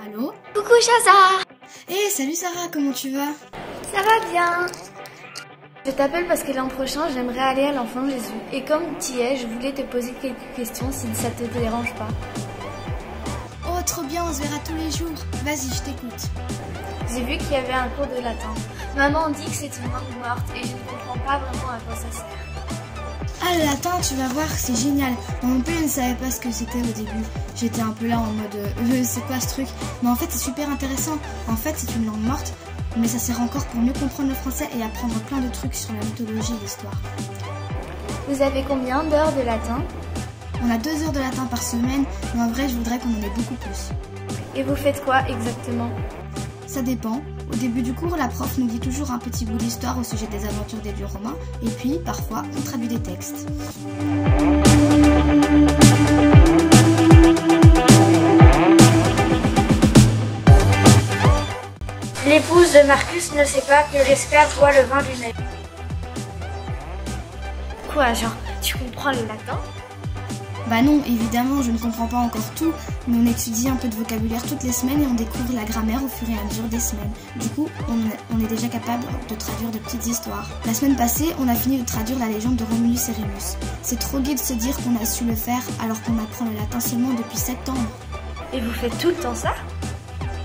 Allô? Coucou Chaza! Hey, salut Sarah, comment tu vas? Ça va bien? Je t'appelle parce que l'an prochain, j'aimerais aller à l'Enfant Jésus. Et comme tu y es, je voulais te poser quelques questions si ça te dérange pas. Oh, trop bien, on se verra tous les jours. Vas-y, je t'écoute. J'ai vu qu'il y avait un cours de latin. Maman dit que c'est une langue morte et je ne comprends pas vraiment à quoi ça sert. Ah, le latin, tu vas voir, c'est génial. Moi non plus, je ne savais pas ce que c'était au début. J'étais un peu là en mode, c'est quoi ce truc? Mais en fait, c'est super intéressant. En fait, c'est une langue morte, mais ça sert encore pour mieux comprendre le français et apprendre plein de trucs sur la mythologie et l'histoire. Vous avez combien d'heures de latin? On a 2 heures de latin par semaine, mais en vrai, je voudrais qu'on en ait beaucoup plus. Et vous faites quoi exactement? Ça dépend. Au début du cours, la prof nous dit toujours un petit bout d'histoire au sujet des aventures des dieux romains, et puis, parfois, on traduit des textes. L'épouse de Marcus ne sait pas que l'esclave boit le vin du maître. Quoi, genre, tu comprends le latin? Bah non, évidemment, je ne comprends pas encore tout, mais on étudie un peu de vocabulaire toutes les semaines et on découvre la grammaire au fur et à mesure des semaines. Du coup, on est déjà capable de traduire de petites histoires. La semaine passée, on a fini de traduire la légende de Romulus et Rémus. C'est trop gai de se dire qu'on a su le faire alors qu'on apprend le latin seulement depuis septembre. Et vous faites tout le temps ça?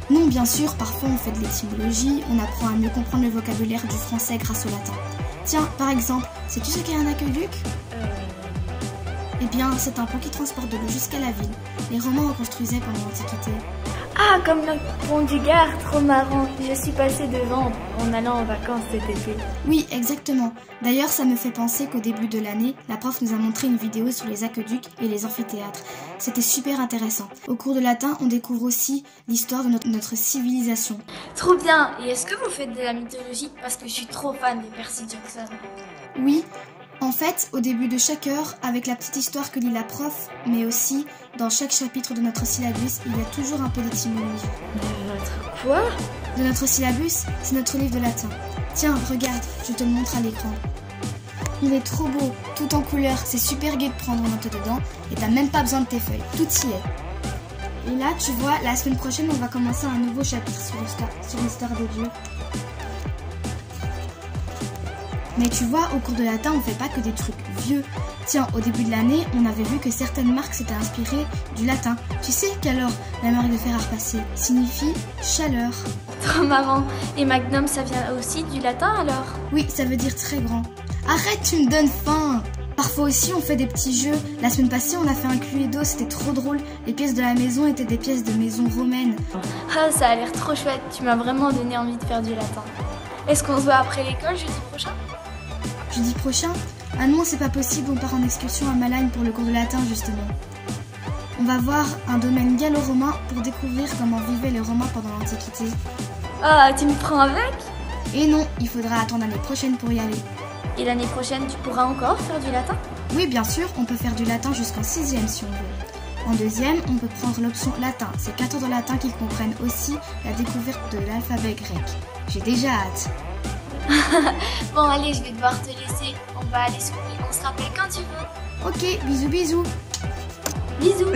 Non, bien sûr, parfois on fait de l'étymologie, on apprend à mieux comprendre le vocabulaire du français grâce au latin. Tiens, par exemple, sais-tu ce qu'est un aqueduc? Eh bien, c'est un pont qui transporte de l'eau jusqu'à la ville. Les Romains en construisaient pendant l'Antiquité. Ah, comme le pont du Gard, trop marrant. Je suis passée devant en allant en vacances cet été. Oui, exactement. D'ailleurs, ça me fait penser qu'au début de l'année, la prof nous a montré une vidéo sur les aqueducs et les amphithéâtres. C'était super intéressant. Au cours de latin, on découvre aussi l'histoire de notre civilisation. Trop bien. Et est-ce que vous faites de la mythologie? Parce que je suis trop fan de Percy Jackson. Oui. En fait, au début de chaque heure, avec la petite histoire que lit la prof, mais aussi dans chaque chapitre de notre syllabus, il y a toujours un peu d'étymologie. De votre quoi? De notre syllabus, c'est notre livre de latin. Tiens, regarde, je te le montre à l'écran. Il est trop beau, tout en couleurs, c'est super gai de prendre note dedans, et t'as même pas besoin de tes feuilles, tout y est. Et là, tu vois, la semaine prochaine, on va commencer un nouveau chapitre sur l'histoire des dieux. Mais tu vois, au cours de latin, on fait pas que des trucs vieux. Tiens, au début de l'année, on avait vu que certaines marques s'étaient inspirées du latin. Tu sais qu'alors, la marque de fer à repasser signifie chaleur. Trop marrant. Et Magnum, ça vient aussi du latin alors? Oui, ça veut dire très grand. Arrête, tu me donnes faim! Parfois aussi, on fait des petits jeux. La semaine passée, on a fait un Cluedo, c'était trop drôle. Les pièces de la maison étaient des pièces de maison romaines. Ah, ça a l'air trop chouette. Tu m'as vraiment donné envie de faire du latin. Est-ce qu'on se voit après l'école jeudi prochain? Jeudi prochain? Ah non, c'est pas possible, on part en excursion à Malagne pour le cours de latin justement. On va voir un domaine gallo-romain pour découvrir comment vivaient les Romains pendant l'Antiquité. Ah, tu me prends avec? Et non, il faudra attendre l'année prochaine pour y aller. Et l'année prochaine, tu pourras encore faire du latin? Oui, bien sûr, on peut faire du latin jusqu'en 6e si on veut. En 2e, on peut prendre l'option latin. C'est 4 heures de latin qui comprennent aussi la découverte de l'alphabet grec. J'ai déjà hâte. Bon, allez, je vais devoir te laisser. On va aller souper. On se rappelle quand tu veux. Ok, bisous bisous. Bisous.